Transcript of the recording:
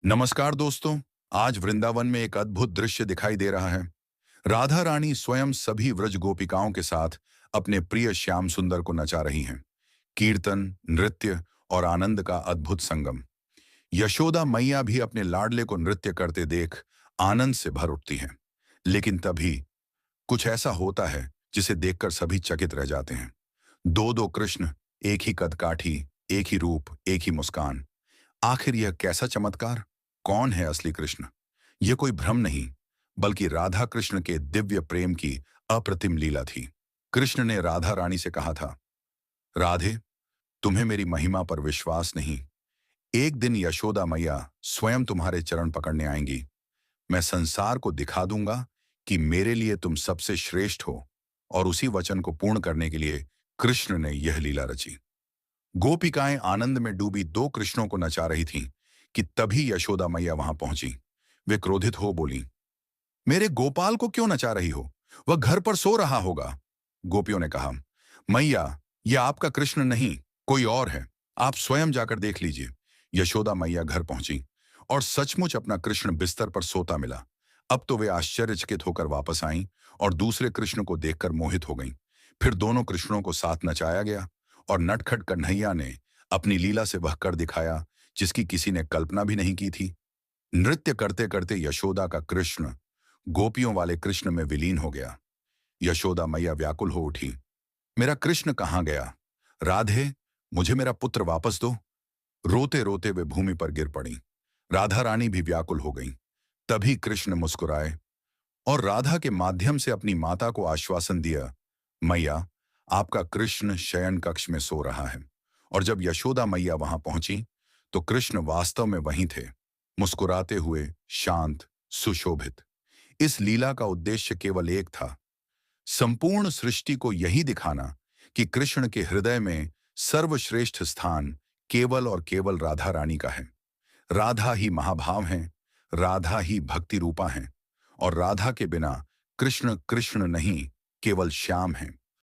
नमस्कार दोस्तों। आज वृंदावन में एक अद्भुत दृश्य दिखाई दे रहा है। राधा रानी स्वयं सभी व्रज गोपिकाओं के साथ अपने प्रिय श्याम सुंदर को नचा रही हैं। कीर्तन, नृत्य और आनंद का अद्भुत संगम। यशोदा मैया भी अपने लाडले को नृत्य करते देख आनंद से भर उठती हैं। लेकिन तभी कुछ ऐसा होता है जिसे देखकर सभी चकित रह जाते हैं। दो दो कृष्ण, एक ही कदकाठी, एक ही रूप, एक ही मुस्कान। आखिर यह कैसा चमत्कार? कौन है असली कृष्ण? यह कोई भ्रम नहीं, बल्कि राधा कृष्ण के दिव्य प्रेम की अप्रतिम लीला थी। कृष्ण ने राधा रानी से कहा था, राधे, तुम्हें मेरी महिमा पर विश्वास नहीं। एक दिन यशोदा मैया स्वयं तुम्हारे चरण पकड़ने आएंगी। मैं संसार को दिखा दूंगा कि मेरे लिए तुम सबसे श्रेष्ठ हो। और उसी वचन को पूर्ण करने के लिए कृष्ण ने यह लीला रची। गोपिकाएं आनंद में डूबी दो कृष्णों को नचा रही थीं कि तभी यशोदा मैया वहां पहुंची। वे क्रोधित हो बोली, मेरे गोपाल को क्यों नचा रही हो? वह घर पर सो रहा होगा। गोपियों ने कहा, मैया, यह आपका कृष्ण नहीं, कोई और है। आप स्वयं जाकर देख लीजिए। यशोदा मैया घर पहुंची और सचमुच अपना कृष्ण बिस्तर पर सोता मिला। अब तो वे आश्चर्यचकित होकर वापस आईं और दूसरे कृष्ण को देखकर मोहित हो गईं। फिर दोनों कृष्णों को साथ नचाया गया और नटखट कन्हैया ने अपनी लीला से वह कर दिखाया जिसकी किसी ने कल्पना भी नहीं की थी। नृत्य करते करते यशोदा का कृष्ण गोपियों वाले कृष्ण में विलीन हो गया। यशोदा मैया व्याकुल हो उठी, मेरा कृष्ण कहाँ गया? राधे, मुझे मेरा पुत्र वापस दो। रोते रोते वे भूमि पर गिर पड़ी। राधा रानी भी व्याकुल हो गईं। तभी कृष्ण मुस्कुराए और राधा के माध्यम से अपनी माता को आश्वासन दिया, मैया, आपका कृष्ण शयन कक्ष में सो रहा है। और जब यशोदा मैया वहां पहुंची तो कृष्ण वास्तव में वहीं थे, मुस्कुराते हुए, शांत, सुशोभित। इस लीला का उद्देश्य केवल एक था, संपूर्ण सृष्टि को यही दिखाना कि कृष्ण के हृदय में सर्वश्रेष्ठ स्थान केवल और केवल राधा रानी का है। राधा ही महाभाव हैं, राधा ही भक्ति रूपा हैं और राधा के बिना कृष्ण कृष्ण नहीं, केवल श्याम हैं।